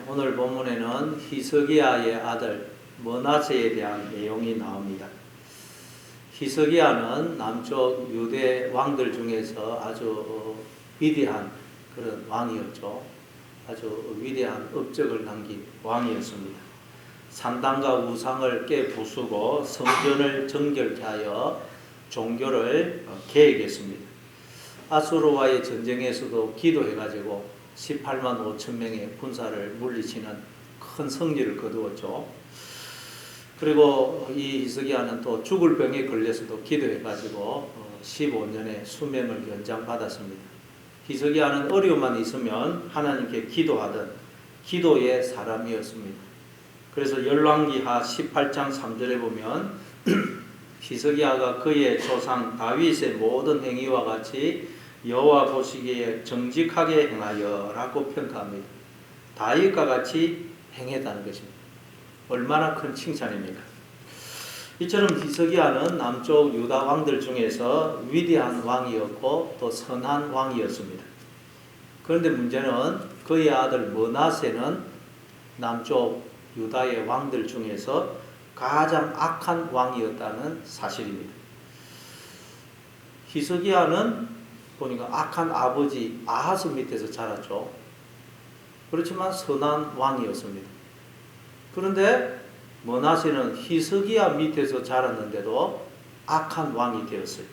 오늘 본문에는 히스기야의 아들 므낫세에 대한 내용이 나옵니다. 히스기야는 남쪽 유대 왕들 중에서 아주 위대한 그런 왕이었죠. 아주 위대한 업적을 남긴 왕이었습니다. 산당과 우상을 깨부수고 성전을 정결케 하여 종교를 개혁했습니다. 아수르와의 전쟁에서도 기도해가지고 18만 5천 명의 군사를 물리치는 큰 승리를 거두었죠. 그리고 이 히스기야는 또 죽을 병에 걸려서도 기도해가지고 15년의 수명을 연장받았습니다. 히스기야는 어려움만 있으면 하나님께 기도하던 기도의 사람이었습니다. 그래서 열왕기하 18장 3절에 보면 히스기야가 그의 조상 다윗의 모든 행위와 같이 여호와 보시기에 정직하게 행하여 라고 평가합니다. 다윗과 같이 행했다는 것입니다. 얼마나 큰 칭찬입니까? 이처럼 히스기야는 남쪽 유다 왕들 중에서 위대한 왕이었고 또 선한 왕이었습니다. 그런데 문제는 그의 아들 므낫세는 남쪽 유다의 왕들 중에서 가장 악한 왕이었다는 사실입니다. 히스기야는 보니까 악한 아버지 아하스 밑에서 자랐죠. 그렇지만 선한 왕이었습니다. 그런데 므낫세는 히스기야 밑에서 자랐는데도 악한 왕이 되었어요.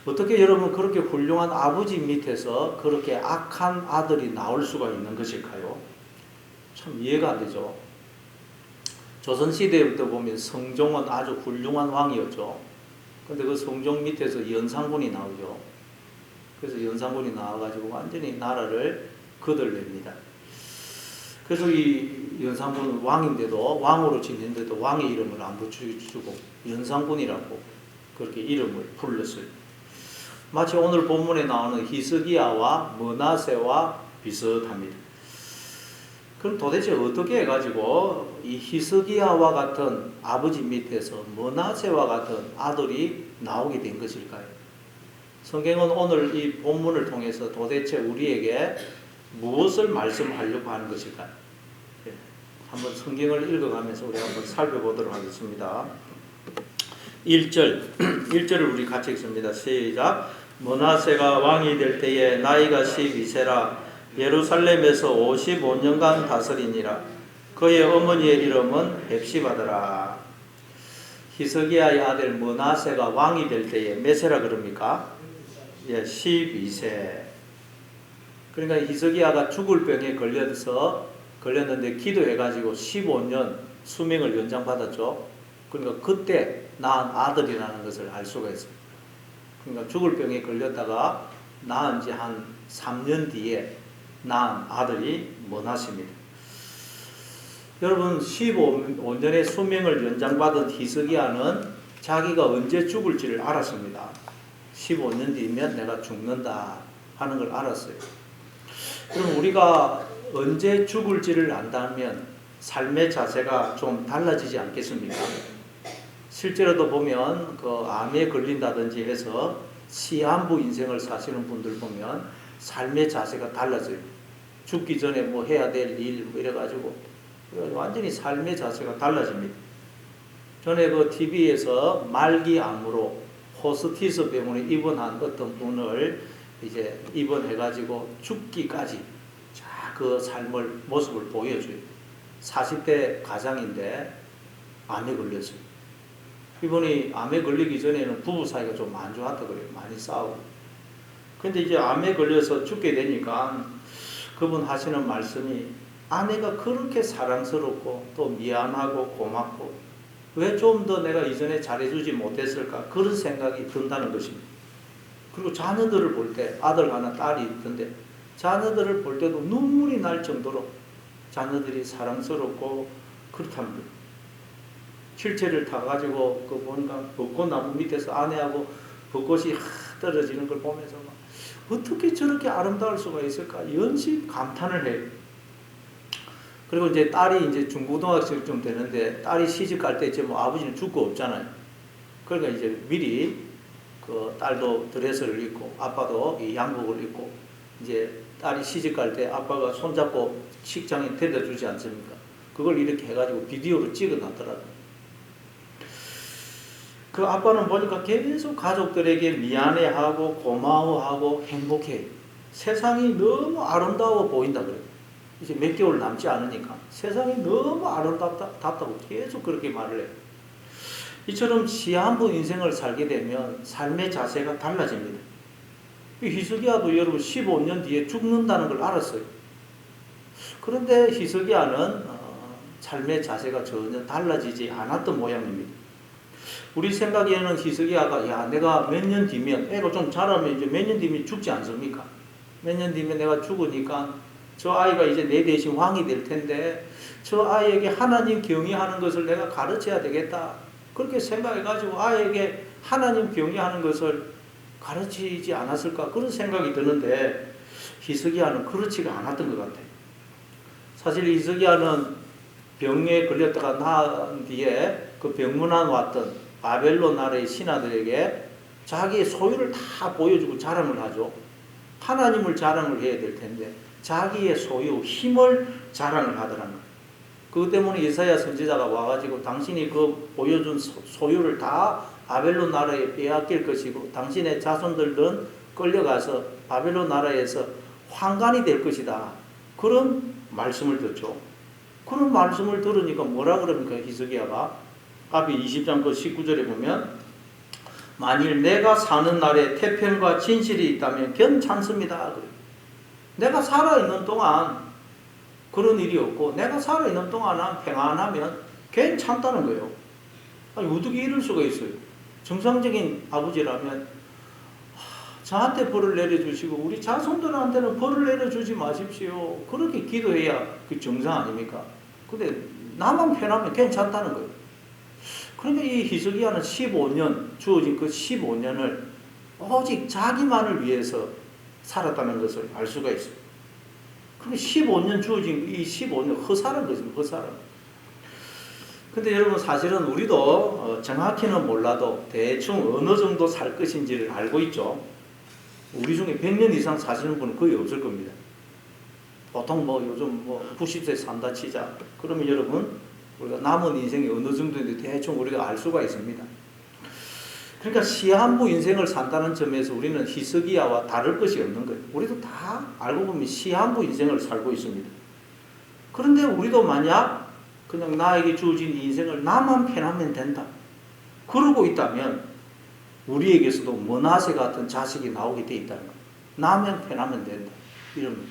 어떻게 여러분 그렇게 훌륭한 아버지 밑에서 그렇게 악한 아들이 나올 수가 있는 것일까요? 참 이해가 안 되죠. 조선시대부터 보면 성종은 아주 훌륭한 왕이었죠. 근데 그 성종 밑에서 연산군이 나오죠. 그래서 연산군이 나와가지고 완전히 나라를 거덜냅니다. 그래서 이 연산군은 왕인데도 왕으로 지냈는데도 왕의 이름을 안 붙여주고 연산군이라고 그렇게 이름을 불렀어요. 마치 오늘 본문에 나오는 히스기야와 므낫세와 비슷합니다. 그럼 도대체 어떻게 해가지고 이 히스기야와 같은 아버지 밑에서 므낫세와 같은 아들이 나오게 된 것일까요? 성경은 오늘 이 본문을 통해서 도대체 우리에게 무엇을 말씀하려고 하는 것일까요? 한번 성경을 읽어가면서 우리 한번 살펴보도록 하겠습니다. 1절을 우리 같이 읽습니다. 시작. 므낫세가 왕이 될 때에 나이가 12세라 예루살렘에서 55년간 다스리니라. 그의 어머니의 이름은 헵시바더라. 히스기야의 아들 므낫세가 왕이 될 때에 몇 세라 그럽니까? 12세. 그러니까 히스기야가 죽을 병에 걸렸는데 기도해가지고 15년 수명을 연장받았죠. 그러니까 그때 낳은 아들이라는 것을 알 수가 있어요. 그러니까 죽을 병에 걸렸다가 낳은 지 한 3년 뒤에 낳은 아들이 므낫세입니다. 여러분 15년의 수명을 연장받은 히스기야는 자기가 언제 죽을지를 알았습니다. 15년 뒤면 내가 죽는다 하는 걸 알았어요. 그럼 우리가 언제 죽을지를 안다면 삶의 자세가 좀 달라지지 않겠습니까? 실제로도 보면 그 암에 걸린다든지 해서 시한부 인생을 사시는 분들 보면 삶의 자세가 달라져요. 죽기 전에 뭐 해야 될 일 뭐 이래가지고 완전히 삶의 자세가 달라집니다. 전에 그 TV에서 말기암으로 호스티스 병원에 입원한 어떤 분을 이제 입원해가지고 죽기까지 그 삶을 모습을 보여줘요. 40대 가장인데 암에 걸렸어요. 이분이 암에 걸리기 전에는 부부 사이가 좀 안 좋았다 그래요. 많이 싸우고. 근데 이제 암에 걸려서 죽게 되니까 그분 하시는 말씀이 아내가 그렇게 사랑스럽고 또 미안하고 고맙고 왜 좀 더 내가 이전에 잘해주지 못했을까 그런 생각이 든다는 것입니다. 그리고 자녀들을 볼 때 아들 하나 딸이 있던데 자녀들을 볼 때도 눈물이 날 정도로 자녀들이 사랑스럽고 그렇답니다. 실체를 타가지고 그 보니까 벚꽃나무 밑에서 아내하고 벚꽃이 떨어지는 걸 보면서 막 어떻게 저렇게 아름다울 수가 있을까 연식 감탄을 해요. 그리고 이제 딸이 이제 중고등학생쯤 되는데 딸이 시집 갈 때 이제 뭐 아버지는 죽고 없잖아요. 그러니까 이제 미리 그 딸도 드레스를 입고 아빠도 이 양복을 입고 이제 딸이 시집갈 때 아빠가 손잡고 식장에 데려다 주지 않습니까? 그걸 이렇게 해가지고 비디오로 찍어놨더라고요. 그 아빠는 보니까 계속 가족들에게 미안해하고 고마워하고 행복해. 세상이 너무 아름다워 보인다 그래요. 이제 몇 개월 남지 않으니까 세상이 너무 아름답다고 계속 그렇게 말을 해요. 이처럼 시한부 인생을 살게 되면 삶의 자세가 달라집니다. 희석이야도 여러분 15년 뒤에 죽는다는 걸 알았어요. 그런데 희석이야는 삶의 자세가 전혀 달라지지 않았던 모양입니다. 우리 생각에는 희석이야가 야 내가 몇 년 뒤면 애가 좀 자라면 이제 몇 년 뒤면 죽지 않습니까? 몇 년 뒤면 내가 죽으니까 저 아이가 이제 내 대신 왕이 될 텐데 저 아이에게 하나님 경외하는 것을 내가 가르쳐야 되겠다. 그렇게 생각해가지고 아이에게 하나님 경외하는 것을 가르치지 않았을까 그런 생각이 드는데 희석이야는 그렇지가 않았던 것 같아요. 사실 희석이야는 병에 걸렸다가 나은 뒤에 그 병문안 왔던 바벨론 나라의 신하들에게 자기의 소유를 다 보여주고 자랑을 하죠. 하나님을 자랑을 해야 될 텐데 자기의 소유, 힘을 자랑을 하더라는 거예요. 그것 때문에 이사야 선지자가 와가지고 당신이 그 보여준 소유를 다 바벨론 나라에 빼앗길 것이고 당신의 자손들은 끌려가서 바벨론 나라에서 환관이 될 것이다. 그런 말씀을 듣죠. 그런 말씀을 들으니까 뭐라 그럽니까? 희석이야가 앞에 20장 그 19절에 보면 만일 내가 사는 날에 태평과 진실이 있다면 괜찮습니다. 내가 살아있는 동안 그런 일이 없고 내가 살아있는 동안 평안하면 괜찮다는 거예요. 아니 어떻게 이럴 수가 있어요? 정상적인 아버지라면 저한테 벌을 내려주시고 우리 자손들한테는 벌을 내려주지 마십시오. 그렇게 기도해야 그 정상 아닙니까? 근데 나만 편하면 괜찮다는 거예요. 그러니까 이 희석이야는 15년 주어진 그 15년을 오직 자기만을 위해서 살았다는 것을 알 수가 있어요. 그럼 15년 주어진 이 15년 허사란 것입니다. 허사란. 근데 여러분 사실은 우리도 정확히는 몰라도 대충 어느 정도 살 것인지를 알고 있죠. 우리 중에 100년 이상 사시는 분은 거의 없을 겁니다. 보통 뭐 요즘 뭐 90세 산다 치자. 그러면 여러분 우리가 남은 인생이 어느 정도인지 대충 우리가 알 수가 있습니다. 그러니까 시한부 인생을 산다는 점에서 우리는 희석이야와 다를 것이 없는 거예요. 우리도 다 알고 보면 시한부 인생을 살고 있습니다. 그런데 우리도 만약 그냥 나에게 주어진 인생을 나만 편하면 된다. 그러고 있다면 우리에게서도 므낫세 같은 자식이 나오게 돼 있다는 거예요. 나만 편하면 된다. 이런 거예요.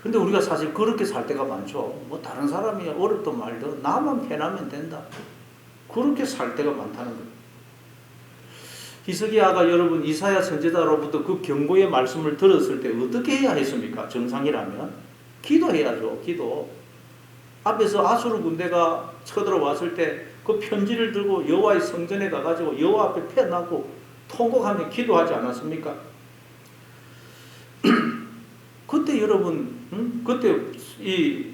근데 우리가 사실 그렇게 살 때가 많죠. 뭐 다른 사람이 어렵든 말든 나만 편하면 된다. 그렇게 살 때가 많다는 거예요. 희석이야가 여러분 이사야 선지자로부터 그 경고의 말씀을 들었을 때 어떻게 해야 했습니까? 정상이라면 기도해야죠. 기도. 앞에서 아수르 군대가 쳐들어왔을 때 그 편지를 들고 여호와의 성전에 가가지고 여호와 앞에 패놓고 통곡하며 기도하지 않았습니까? 그때 여러분, 그때 이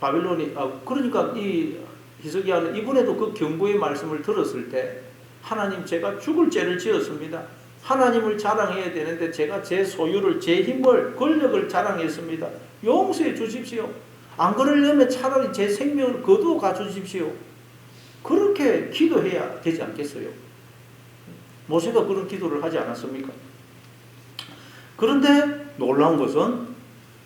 바빌론이 그러니까 이 희석이야는 이번에도 그 경고의 말씀을 들었을 때 하나님 제가 죽을 죄를 지었습니다. 하나님을 자랑해야 되는데 제가 제 소유를 제 힘을 권력을 자랑했습니다. 용서해 주십시오. 안 그러려면 차라리 제 생명을 거두어 가주십시오. 그렇게 기도해야 되지 않겠어요? 모세가 그런 기도를 하지 않았습니까? 그런데 놀라운 것은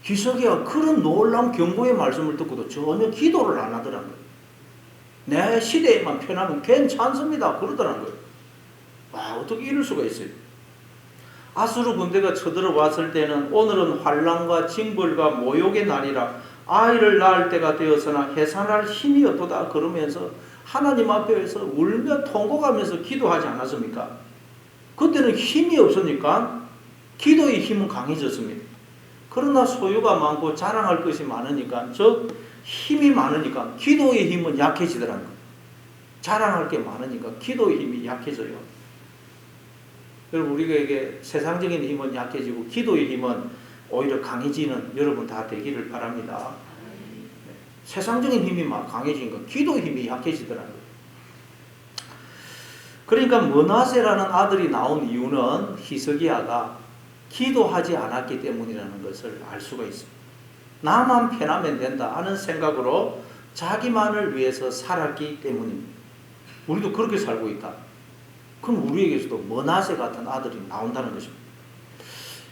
희석이야가 그런 놀라운 경고의 말씀을 듣고도 전혀 기도를 안 하더라는 거예요. 내 시대에만 편하면 괜찮습니다. 그러더라는 거예요. 와, 어떻게 이럴 수가 있어요? 아수르 군대가 쳐들어왔을 때는 오늘은 환난과 징벌과 모욕의 날이라 아이를 낳을 때가 되었으나 해산할 힘이 없도다 그러면서 하나님 앞에서 울며 통곡하면서 기도하지 않았습니까? 그때는 힘이 없으니까 기도의 힘은 강해졌습니다. 그러나 소유가 많고 자랑할 것이 많으니까 즉 힘이 많으니까 기도의 힘은 약해지더라는 거예요. 자랑할 게 많으니까 기도의 힘이 약해져요. 여러분 우리에게 세상적인 힘은 약해지고 기도의 힘은 오히려 강해지는 여러분 다 되기를 바랍니다. 세상적인 힘이 막 강해지니까 기도의 힘이 약해지더라는 거예요. 그러니까 므낫세라는 아들이 나온 이유는 희석이야가 기도하지 않았기 때문이라는 것을 알 수가 있습니다. 나만 편하면 된다 하는 생각으로 자기만을 위해서 살았기 때문입니다. 우리도 그렇게 살고 있다. 그럼 우리에게서도 므낫세 같은 아들이 나온다는 것입니다.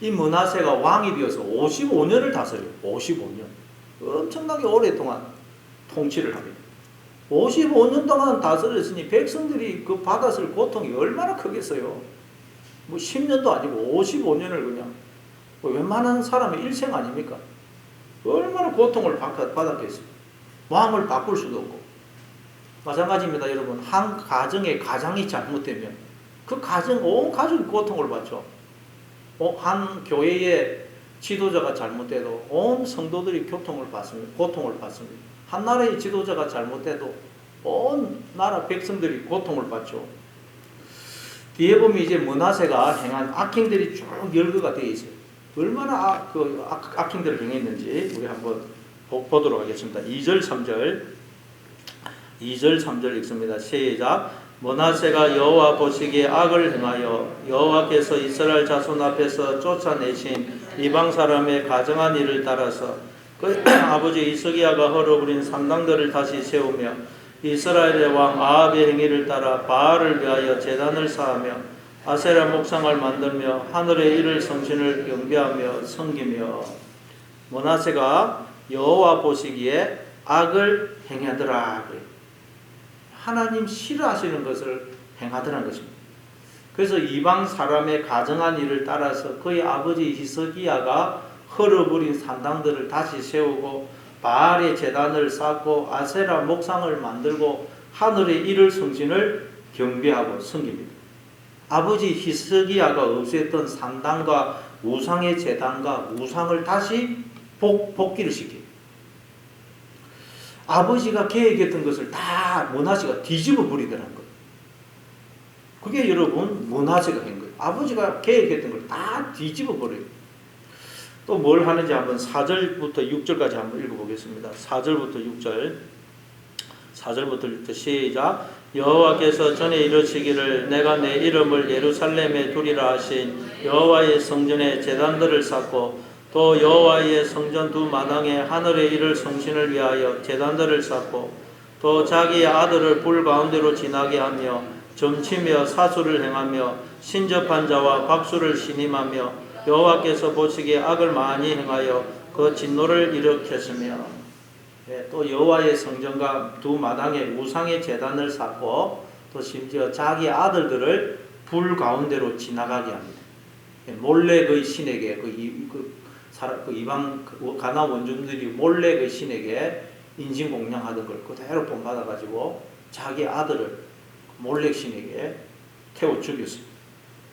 이 므낫세가 왕이 되어서 55년을 다스려요. 55년. 엄청나게 오랫동안 통치를 합니다. 55년 동안 다스렸으니 백성들이 그 받았을 고통이 얼마나 크겠어요. 뭐 10년도 아니고 55년을 그냥 웬만한 사람의 일생 아닙니까? 얼마나 고통을 받았겠어요. 왕을 바꿀 수도 없고. 마찬가지입니다, 여러분. 한 가정의 가장이 잘못되면 그 가정, 온 가족이 고통을 받죠. 한 교회의 지도자가 잘못돼도 온 성도들이 고통을 받습니다. 한 나라의 지도자가 잘못돼도 온 나라 백성들이 고통을 받죠. 뒤에 보면 이제 므낫세가 행한 악행들이 쭉 열거가 되어 있어요. 얼마나 악행들을 행했는지 우리 한번 보도록 하겠습니다. 2절 3절 읽습니다. 시작. 므낫세가 여호와 보시기에 악을 행하여 여호와께서 이스라엘 자손 앞에서 쫓아내신 이방 사람의 가정한 일을 따라서 그 아버지 히스기야가 헐어버린 산당들을 다시 세우며 이스라엘의 왕 아합의 행위를 따라 바알을 위하여 제단을 쌓으며 아세라 목상을 만들며 하늘의 이를 성신을 경배하며 섬기며. 므낫세가 여호와 보시기에 악을 행하더라. 하나님 싫어하시는 것을 행하더라는 것입니다. 그래서 이방 사람의 가정한 일을 따라서 그의 아버지 히스기야가 헐어버린 산당들을 다시 세우고 바알의 제단을 쌓고 아세라 목상을 만들고 하늘의 이를 성신을 경배하고 섬깁니다. 아버지 히스기야가 없앴던 산당과 우상의 제단과 우상을 다시 복귀를 시킵니다. 아버지가 계획했던 것을 다 므낫세가 뒤집어 버리더라는 거예요. 그게 여러분 므낫세가 한 거예요. 아버지가 계획했던 걸 다 뒤집어 버려요. 또 뭘 하는지 한번 4절부터 6절까지 한번 읽어보겠습니다. 4절부터 6절 시작. 여호와께서 전에 이르시기를 내가 내 이름을 예루살렘에 두리라 하신 여호와의 성전에 제단들을 쌓고 또 여호와의 성전 두 마당에 하늘의 이를 성신을 위하여 제단들을 쌓고 또 자기의 아들을 불 가운데로 지나게 하며 점치며 사수를 행하며 신접한 자와 박수를 신임하며 여호와께서 보시기에 악을 많이 행하여 그 진노를 일으켰으며. 또 여호와의 성전과 두 마당에 우상의 제단을 쌓고 또 심지어 자기 아들들을 불 가운데로 지나가게 합니다. 몰래 그 신에게 그 이방 가나안 원주민들이 몰래 그 신에게 인신공양하던 걸 그대로 본받아가지고 자기 아들을 몰래 신에게 태워 죽였습니다.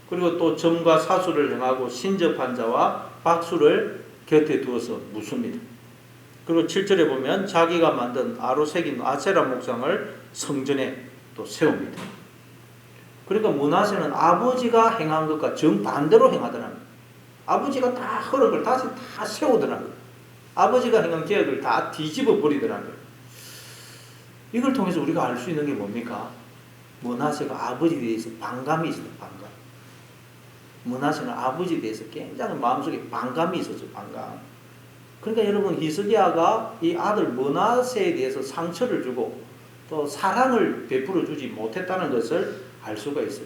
그리고 또 점과 사수를 행하고 신접한 자와 박수를 곁에 두어서 묻습니다. 그리고 7절에 보면 자기가 만든 아로 새긴 아세라 목상을 성전에 또 세웁니다. 그러니까 므낫세는 아버지가 행한 것과 정반대로 행하더라는 거예요. 아버지가 다 흐른 걸 다시 다 세우더라는 거예요. 아버지가 행한 계획을 다 뒤집어 버리더라는 거예요. 이걸 통해서 우리가 알 수 있는 게 뭡니까? 므낫세가 아버지에 대해서 반감이 있어요. 반감. 므낫세는 아버지에 대해서 굉장히 마음속에 반감이 있었죠. 반감. 그러니까 여러분 히스기야가 이 아들 므낫세에 대해서 상처를 주고 또 사랑을 베풀어 주지 못했다는 것을 알 수가 있어요.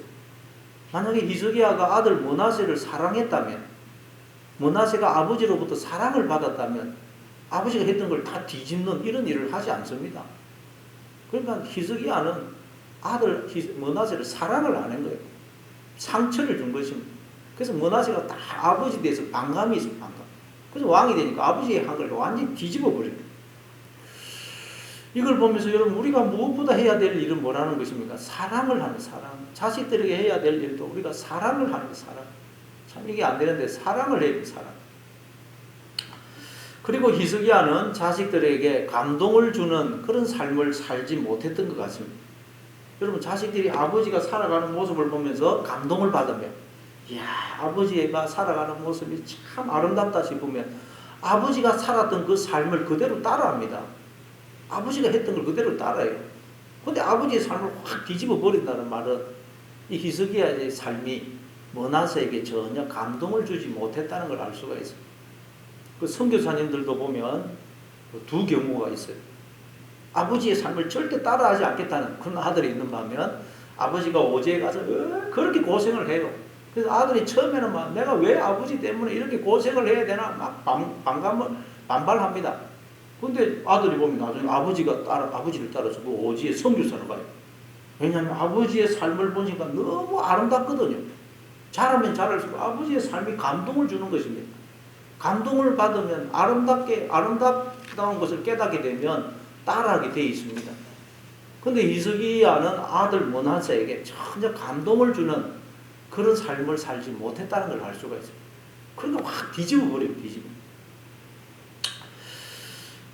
만약에 히스기야가 아들 므낫세를 사랑했다면, 므낫세가 아버지로부터 사랑을 받았다면 아버지가 했던 걸 다 뒤집는 이런 일을 하지 않습니다. 그러니까 히스기야는 아들 므낫세를 사랑을 안 한 거예요. 상처를 준 것입니다. 그래서 므낫세가 다 아버지에 대해서 반감이 있어요. 반감. 그래서 왕이 되니까 아버지의 한 걸 완전히 뒤집어 버립니다. 이걸 보면서 여러분 우리가 무엇보다 해야 될 일은 뭐라는 것입니까? 사랑을 하는 사랑. 자식들에게 해야 될 일도 우리가 사랑을 하는 사랑. 참 이게 안 되는데 사랑을 해야 돼. 사랑. 그리고 히스기야는 자식들에게 감동을 주는 그런 삶을 살지 못했던 것 같습니다. 여러분 자식들이 아버지가 살아가는 모습을 보면서 감동을 받으면 이야 아버지가 살아가는 모습이 참 아름답다 싶으면 아버지가 살았던 그 삶을 그대로 따라합니다. 아버지가 했던 걸 그대로 따라해요. 근데 아버지의 삶을 확 뒤집어 버린다는 말은 이 히스기야의 삶이 므낫세에게 전혀 감동을 주지 못했다는 걸 알 수가 있어요. 그 선교사님들도 보면 두 경우가 있어요. 아버지의 삶을 절대 따라하지 않겠다는 그런 아들이 있는 반면 아버지가 오지에 가서 그렇게 고생을 해요. 그래서 아들이 처음에는 막 내가 왜 아버지 때문에 이렇게 고생을 해야 되나 막 반발합니다. 근데 아들이 보면 나중에 아버지를 따라서 그 오지에 선교사로 가요. 왜냐하면 아버지의 삶을 보니까 너무 아름답거든요. 잘하면 잘할수록 아버지의 삶이 감동을 주는 것입니다. 감동을 받으면 아름답다는 것을 깨닫게 되면 따라하게 되어 있습니다. 근데 히스기야는 아들 므낫세에게 전혀 감동을 주는 그런 삶을 살지 못했다는 걸 알 수가 있어요. 그러니까 확 뒤집어 버려요.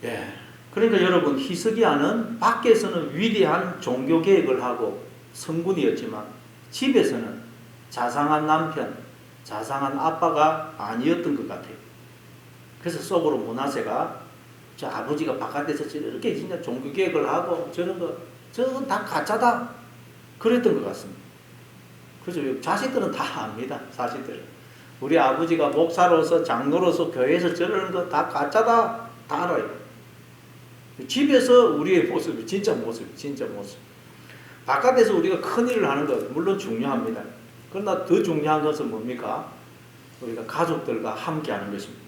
예. 그러니까 여러분 히스기야는 밖에서는 위대한 종교 계획을 하고 성군이었지만 집에서는 자상한 남편, 자상한 아빠가 아니었던 것 같아요. 그래서 속으로 므낫세가 저 아버지가 바깥에서 저렇게 진짜 종교 계획을 하고 저건 다 가짜다 그랬던 것 같습니다. 그래서 자식들은 다 압니다. 자식들은 우리 아버지가 목사로서 장로로서 교회에서 저러는 거 다 가짜다 다 알아요. 집에서 우리의 모습이 진짜 모습. 바깥에서 우리가 큰 일을 하는 것 물론 중요합니다. 그러나 더 중요한 것은 뭡니까? 우리가 가족들과 함께 하는 것입니다.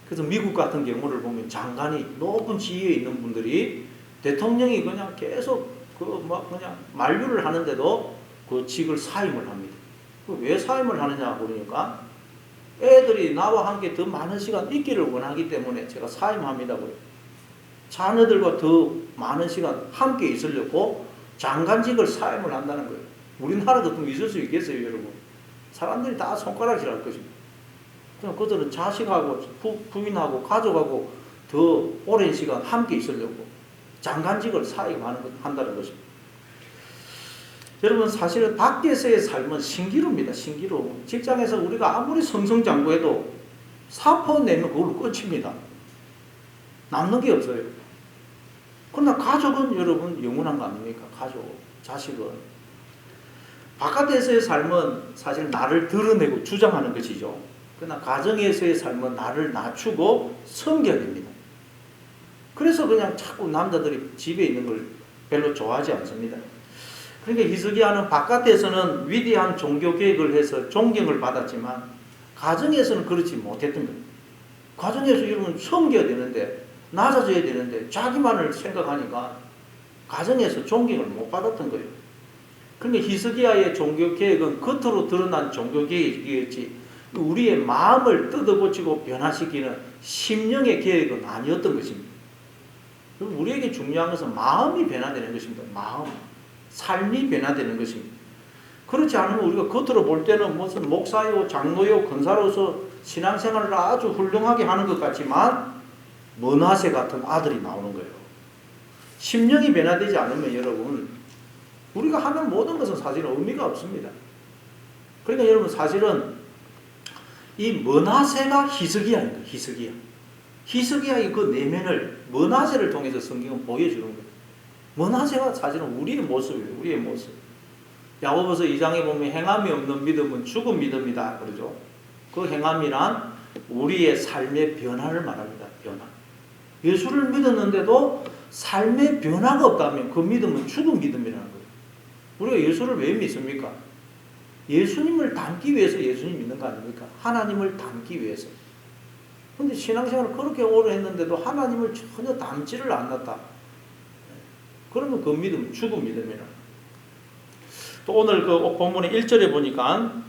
그래서 미국 같은 경우를 보면 장관이 높은 지위에 있는 분들이 대통령이 그냥 계속 그냥 만류를 하는데도 그 직을 사임을 합니다. 왜 사임을 하느냐 그러니까 애들이 나와 함께 더 많은 시간 있기를 원하기 때문에 제가 사임합니다고요. 자녀들과 더 많은 시간 함께 있으려고 장관직을 사임을 한다는 거예요. 우리나라 같으면 있을 수 있겠어요, 여러분? 사람들이 다 손가락질 할 것입니다. 그냥 그들은 자식하고 부인하고 가족하고 더 오랜 시간 함께 있으려고 장관직을 사임한다는 것입니다. 여러분 사실은 밖에서의 삶은 신기루입니다. 신기루. 직장에서 우리가 아무리 성성장구해도 사포 내면 그걸로 끝입니다. 남는 게 없어요. 그러나 가족은 여러분 영원한 거 아닙니까? 가족, 자식은. 바깥에서의 삶은 사실 나를 드러내고 주장하는 것이죠. 그러나 가정에서의 삶은 나를 낮추고 섬겨야 됩니다. 그래서 그냥 자꾸 남자들이 집에 있는 걸 별로 좋아하지 않습니다. 그러니까 히스기야는 바깥에서는 위대한 종교 계획을 해서 존경을 받았지만 가정에서는 그렇지 못했던 겁니다. 가정에서 여러분 섬겨야 되는데 낮아져야 되는데 자기만을 생각하니까 가정에서 존경을 못 받았던 거예요. 그러니까 히스기야의 종교 계획은 겉으로 드러난 종교 계획이었지 우리의 마음을 뜯어고치고 변화시키는 심령의 계획은 아니었던 것입니다. 우리에게 중요한 것은 마음이 변화되는 것입니다. 마음, 삶이 변화되는 것입니다. 그렇지 않으면 우리가 겉으로 볼 때는 무슨 목사요, 장로요, 권사로서 신앙생활을 아주 훌륭하게 하는 것 같지만 므낫세 같은 아들이 나오는 거예요. 심령이 변화되지 않으면 여러분 우리가 하는 모든 것은 사실은 의미가 없습니다. 그러니까 여러분 사실은 이 므낫세가 히스기야입니다. 히스기야의 그 내면을 므낫세를 통해서 성경은 보여주는 거예요. 므낫세가 사실은 우리의 모습이에요. 우리의 모습. 야고보서 2장에 보면 행함이 없는 믿음은 죽은 믿음이다 그러죠. 그 행함이란 우리의 삶의 변화를 말합니다. 변화. 예수를 믿었는데도 삶의 변화가 없다면 그 믿음은 죽은 믿음이라는 거예요. 우리가 예수를 왜 믿습니까? 예수님을 닮기 위해서 예수님 믿는 거 아닙니까? 하나님을 닮기 위해서. 근데 신앙생활을 그렇게 오래 했는데도 하나님을 전혀 닮지를 않았다. 그러면 그 믿음은 죽은 믿음이라. 또 오늘 그 본문의 1절에 보니까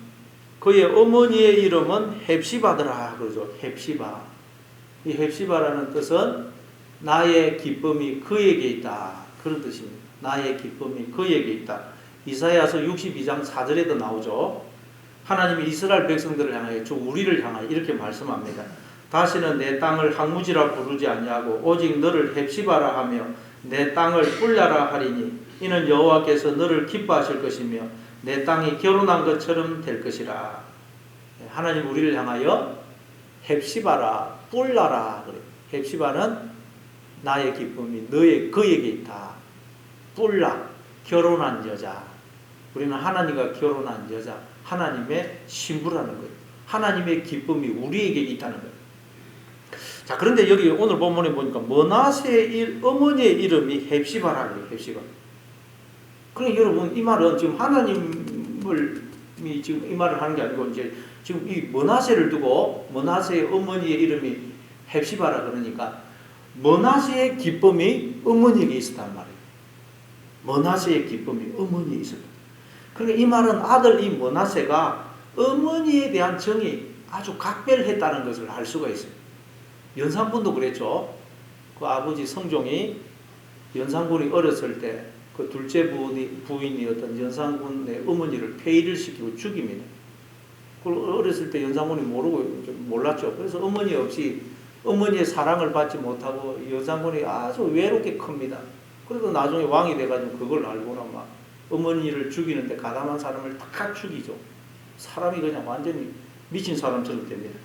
그의 어머니의 이름은 헵시바더라 그러죠. 헵시바. 이 헵시바라는 뜻은 나의 기쁨이 그에게 있다. 그런 뜻입니다. 나의 기쁨이 그에게 있다. 이사야서 62장 4절에도 나오죠. 하나님이 이스라엘 백성들을 향하여 주 우리를 향하여 이렇게 말씀합니다. 다시는 내 땅을 항무지라 부르지 아니하고 오직 너를 헵시바라 하며 내 땅을 뿔라라 하리니 이는 여호와께서 너를 기뻐하실 것이며 내 땅이 결혼한 것처럼 될 것이라. 하나님 우리를 향하여 헵시바라 뿔라라 그래요. 헵시바는 나의 기쁨이 그에게 있다. 뿔라 결혼한 여자. 우리는 하나님과 결혼한 여자, 하나님의 신부라는 거예요. 하나님의 기쁨이 우리에게 있다는 거예요. 자, 그런데 여기 오늘 본문에 보니까 므낫세의 어머니의 이름이 헵시바라고 해요. 헵시바. 그러니까 여러분, 이 말은 지금 하나님을 지금 이 말을 하는 게 아니고, 이제 지금 이 므낫세를 두고 므낫세의 어머니의 이름이 헵시바라 그러니까 므낫세의 기쁨이 어머니에게 있었단 말이에요. 므낫세의 기쁨이 어머니에 있었다. 그러니까 이 말은 아들 이 므낫세가 어머니에 대한 정이 아주 각별했다는 것을 알 수가 있어요. 연산군도 그랬죠. 그 아버지 성종이 연산군이 어렸을 때 그 둘째 부인이었던 연산군의 어머니를 폐위를 시키고 죽입니다. 그걸 어렸을 때 연산군이 몰랐죠. 그래서 어머니 없이 어머니의 사랑을 받지 못하고 연산군이 아주 외롭게 큽니다. 그래도 나중에 왕이 돼가지고 그걸 알고는 막 어머니를 죽이는데 가담한 사람을 다 죽이죠. 사람이 그냥 완전히 미친 사람처럼 됩니다.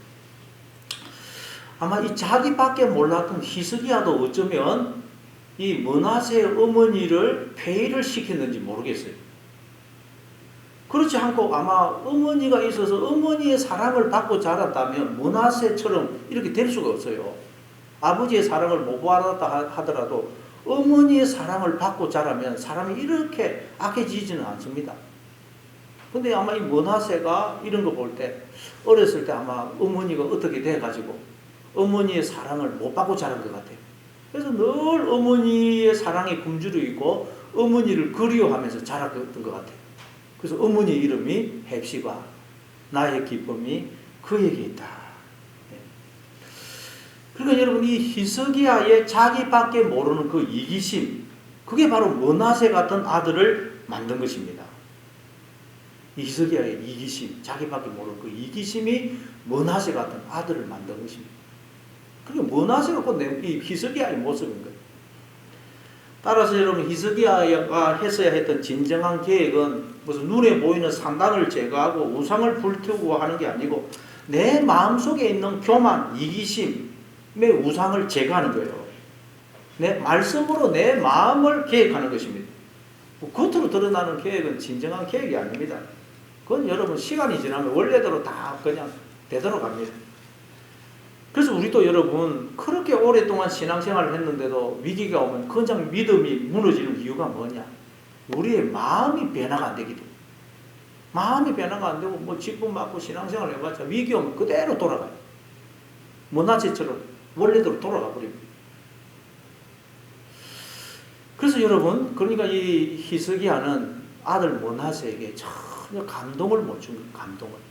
아마 이 자기밖에 몰랐던 히스기야도 어쩌면 이 므낫세의 어머니를 폐위를 시켰는지 모르겠어요. 그렇지 않고 아마 어머니가 있어서 어머니의 사랑을 받고 자랐다면 므낫세처럼 이렇게 될 수가 없어요. 아버지의 사랑을 못 받았다 하더라도 어머니의 사랑을 받고 자라면 사람이 이렇게 악해지지는 않습니다. 근데 아마 이 므낫세가 이런 거 볼 때 어렸을 때 아마 어머니가 어떻게 돼가지고 어머니의 사랑을 못 받고 자란 것 같아요. 그래서 늘 어머니의 사랑에 굶주려 있고 어머니를 그리워하면서 자랐던 것 같아요. 그래서 어머니 이름이 헵시바, 나의 기쁨이 그에게 있다. 그러니까 여러분 이 히스기야의 자기밖에 모르는 그 이기심, 그게 바로 므낫세 같은 아들을 만든 것입니다. 히스기야의 이기심, 자기밖에 모르는 그 이기심이 므낫세 같은 아들을 만든 것입니다. 그러니까 므낫세가 곧 이 히스기야의 모습인 거예요. 따라서 여러분 히스기야가 했어야 했던 진정한 계획은 무슨 눈에 보이는 산당을 제거하고 우상을 불태우고 하는 게 아니고 내 마음속에 있는 교만, 이기심의 우상을 제거하는 거예요. 내 말씀으로 내 마음을 계획하는 것입니다. 겉으로 드러나는 계획은 진정한 계획이 아닙니다. 그건 여러분 시간이 지나면 원래대로 다 그냥 되돌아갑니다. 그래서 우리도 여러분 그렇게 오랫동안 신앙생활을 했는데도 위기가 오면 그냥 믿음이 무너지는 이유가 뭐냐? 우리의 마음이 변화가 안 되기 때문에. 마음이 변화가 안 되고 뭐 직분 받고 신앙생활을 해봤자 위기 오면 그대로 돌아가요. 므낫세처럼 원래대로 돌아가 버립니다. 그래서 여러분 그러니까 이 히스기야는 아들 므낫세에게 전혀 감동을 못 준 거예요. 감동을.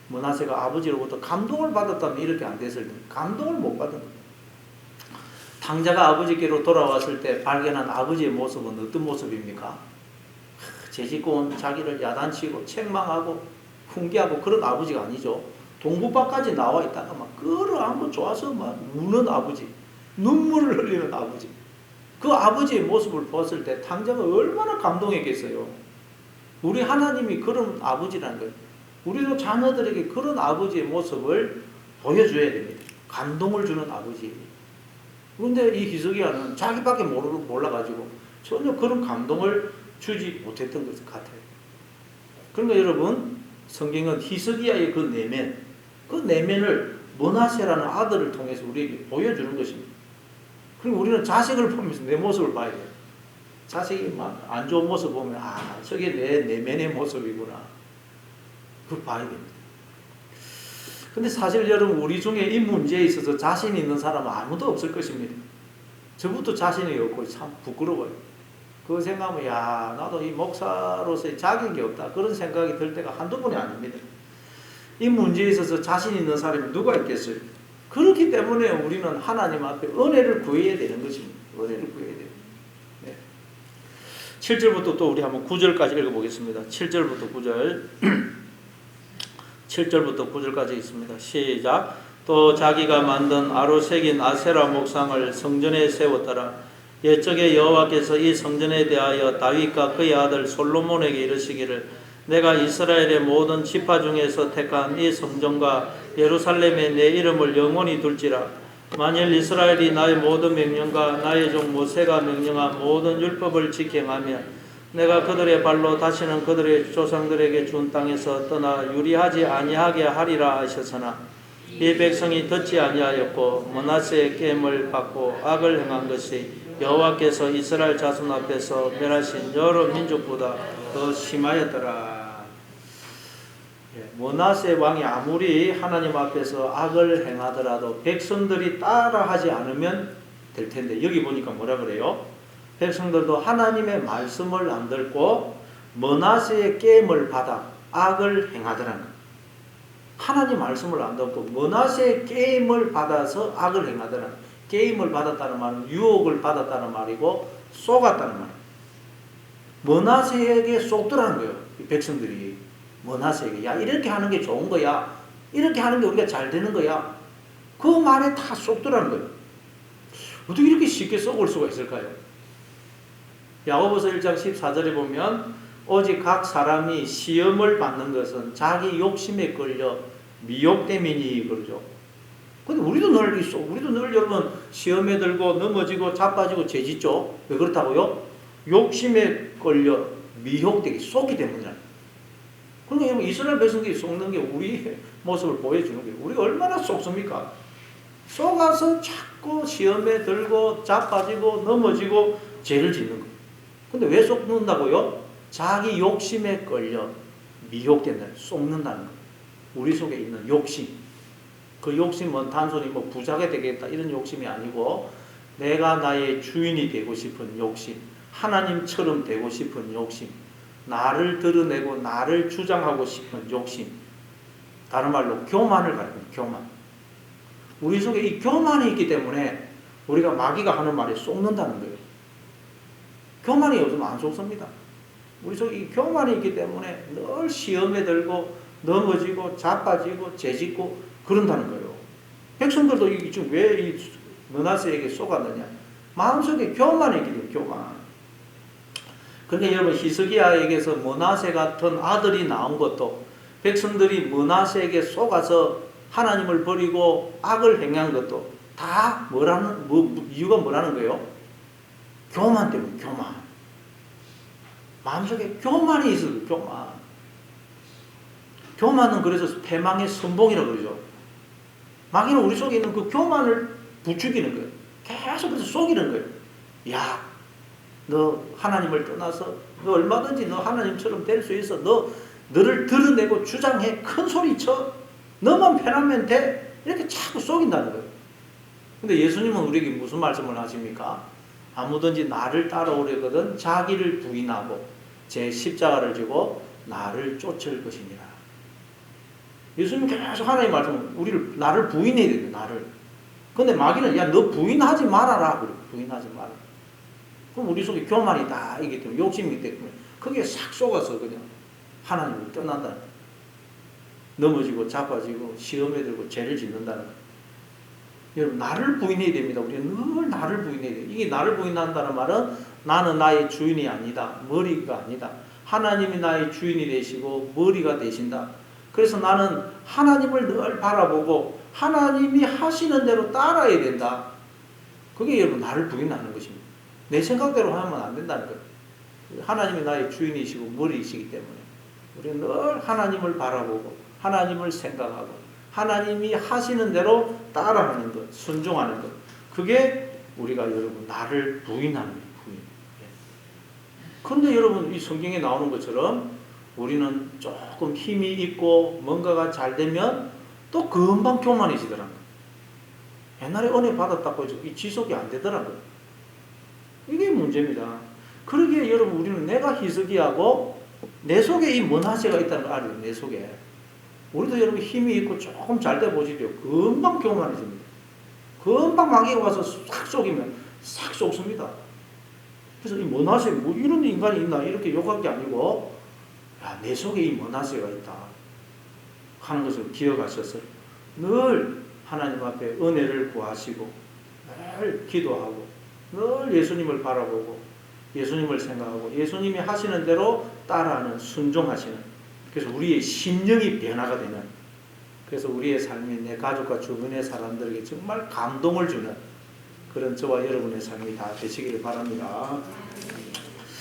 므낫세가 아버지로부터 감동을 받았다면 이렇게 안 됐을 텐데 감동을 못 받은 거예요. 탕자가 아버지께로 돌아왔을 때 발견한 아버지의 모습은 어떤 모습입니까? 재짓고 자기를 야단치고 책망하고 훈계하고 그런 아버지가 아니죠. 동부밖까지 나와 있다가 막 끌어안고 좋아서 막 우는 아버지, 눈물을 흘리는 아버지. 그 아버지의 모습을 봤을 때 탕자가 얼마나 감동했겠어요. 우리 하나님이 그런 아버지라는 거예요. 우리도 자녀들에게 그런 아버지의 모습을 보여줘야 됩니다. 감동을 주는 아버지. 그런데 이 히스기야는 자기밖에 몰라가지고 전혀 그런 감동을 주지 못했던 것 같아요. 그러니까 여러분 성경은 히스기야의 그 내면을 므낫세라는 아들을 통해서 우리에게 보여주는 것입니다. 그리고 우리는 자식을 보면서 내 모습을 봐야 돼요. 자식이 막 안 좋은 모습 보면 아 저게 내 내면의 모습이구나. 그걸 봐야 됩니다. 근데 사실 여러분 우리 중에 이 문제에 있어서 자신 있는 사람은 아무도 없을 것입니다. 저부터 자신이 없고 참 부끄러워요. 그거 생각하면 야 나도 이 목사로서의 자격이 없다 그런 생각이 들 때가 한두 번이 아닙니다. 이 문제에 있어서 자신 있는 사람이 누가 있겠어요? 그렇기 때문에 우리는 하나님 앞에 은혜를 구해야 되는 것입니다. 은혜를 구해야 돼요. 네. 7절부터 또 우리 한번 9절까지 읽어보겠습니다. 7절부터 9절 7절부터 9절까지 있습니다. 시작. 또 자기가 만든 아로 새긴 아세라 목상을 성전에 세웠더라. 옛적에 여호와께서 이 성전에 대하여 다윗과 그의 아들 솔로몬에게 이르시기를 내가 이스라엘의 모든 지파 중에서 택한 이 성전과 예루살렘에 내 이름을 영원히 둘지라. 만일 이스라엘이 나의 모든 명령과 나의 종 모세가 명령한 모든 율법을 지켜가면 내가 그들의 발로 다시는 그들의 조상들에게 준 땅에서 떠나 유리하지 아니하게 하리라 하셨으나 이 백성이 듣지 아니하였고 므낫세의 깨임을 받고 악을 행한 것이 여호와께서 이스라엘 자손 앞에서 멸하신 여러 민족보다 더 심하였더라. 므낫세 왕이 아무리 하나님 앞에서 악을 행하더라도 백성들이 따라하지 않으면 될 텐데, 여기 보니까 뭐라 그래요? 백성들도 하나님의 말씀을 안 듣고 므낫세의 깨임을 받아 악을 행하더라는, 하나님 말씀을 안 듣고 므낫세의 깨임을 받아서 악을 행하더라는, 깨임을 받았다는 말은 유혹을 받았다는 말이고 속았다는 말이에요. 므낫세에게 속더라는 거예요. 이 백성들이 므낫세에게, 야 이렇게 하는 게 좋은 거야, 이렇게 하는 게 우리가 잘 되는 거야, 그 말에 다 속더라는 거예요. 어떻게 이렇게 쉽게 속을 수가 있을까요? 야고보서 1장 14절에 보면 오직 각 사람이 시험을 받는 것은 자기 욕심에 끌려 미혹됨이니 그러죠. 근데 우리도 늘 여러분 시험에 들고 넘어지고 자빠지고 죄짓죠. 왜 그렇다고요? 욕심에 끌려 미혹되기, 속기 때문이잖아요. 그러니까 여러분 이스라엘 백성들이 속는 게 우리의 모습을 보여주는 거예요. 우리가 얼마나 속습니까? 속아서 자꾸 시험에 들고 자빠지고 넘어지고 죄를 짓는 거예요. 근데 왜 속는다고요? 자기 욕심에 끌려 미혹된다, 속는다는 거예요. 우리 속에 있는 욕심. 그 욕심은 단순히 뭐 부자가 되겠다 이런 욕심이 아니고 내가 나의 주인이 되고 싶은 욕심, 하나님처럼 되고 싶은 욕심, 나를 드러내고 나를 주장하고 싶은 욕심, 다른 말로 교만을 가리킵니다. 교만. 우리 속에 이 교만이 있기 때문에 우리가 마귀가 하는 말에 속는다는 거예요. 교만이 요즘 안 속습니다. 우리 속에 이 교만이 있기 때문에 늘 시험에 들고 넘어지고 자빠지고 죄짓고 그런다는 거예요. 백성들도 지금 왜 이 므낫세에게 속았느냐? 마음속에 교만이 있기 때문에, 교만. 그러니까 여러분 히스기야에게서 므낫세 같은 아들이 나온 것도 백성들이 므낫세에게 속아서 하나님을 버리고 악을 행한 것도 다 이유가 뭐라는 거예요? 교만 때문에, 교만. 마음속에 교만이 있어요, 교만. 교만은 그래서 패망의 선봉이라고 그러죠. 마귀는 우리 속에 있는 그 교만을 부추기는 거예요. 계속 그래서 속이는 거예요. 야, 너 하나님을 떠나서 너 얼마든지 너 하나님처럼 될 수 있어. 너를 드러내고 주장해. 큰 소리 쳐. 너만 편하면 돼. 이렇게 자꾸 속인다는 거예요. 근데 예수님은 우리에게 무슨 말씀을 하십니까? 아무든지 나를 따라오려거든 자기를 부인하고 제 십자가를 지고 나를 쫓을 것이니라. 예수님 계속 하나님 말씀, 나를 부인해야 돼요, 나를. 근데 마귀는, 야, 너 부인하지 말아라. 그래, 부인하지 마라. 그럼 우리 속에 교만이 다 있기 때문에, 욕심이 있기 때문에, 거기에 싹 속아서 그냥 하나님을 떠난다는 거예요. 넘어지고, 자빠지고, 시험에 들고, 죄를 짓는다는 거예요. 여러분, 나를 부인해야 됩니다. 우리는 늘 나를 부인해야 돼요. 이게 나를 부인한다는 말은 나는 나의 주인이 아니다. 머리가 아니다. 하나님이 나의 주인이 되시고, 머리가 되신다. 그래서 나는 하나님을 늘 바라보고 하나님이 하시는 대로 따라야 된다. 그게 여러분 나를 부인하는 것입니다. 내 생각대로 하면 안 된다는 거예요. 하나님이 나의 주인이시고 머리이시기 때문에 우리는 늘 하나님을 바라보고 하나님을 생각하고 하나님이 하시는 대로 따라하는 것, 순종하는 것. 그게 우리가 여러분 나를 부인하는 거예요. 부인. 그런데 여러분 이 성경에 나오는 것처럼 우리는 조금 힘이 있고 뭔가가 잘 되면 또 금방 교만해지더라고요. 옛날에 은혜 받았다고 해서 이 지속이 안 되더라고요. 이게 문제입니다. 그러기에 여러분 우리는 내가 히스기야고 내 속에 이 므낫세가 있다는 걸 알아요. 내 속에. 우리도 여러분 힘이 있고 조금 잘 돼 보시죠. 금방 교만해집니다. 금방 마귀가 와서 싹 속이면 싹 속습니다. 그래서 이 므낫세 뭐 이런 인간이 있나 이렇게 욕할 게 아니고 야, 내 속에 이 므낫세가 있다 하는 것을 기억하셔서 늘 하나님 앞에 은혜를 구하시고 늘 기도하고 늘 예수님을 바라보고 예수님을 생각하고 예수님이 하시는 대로 따라하는 순종하시는, 그래서 우리의 심령이 변화가 되는, 그래서 우리의 삶이 내 가족과 주변의 사람들에게 정말 감동을 주는 그런 저와 여러분의 삶이 다 되시기를 바랍니다.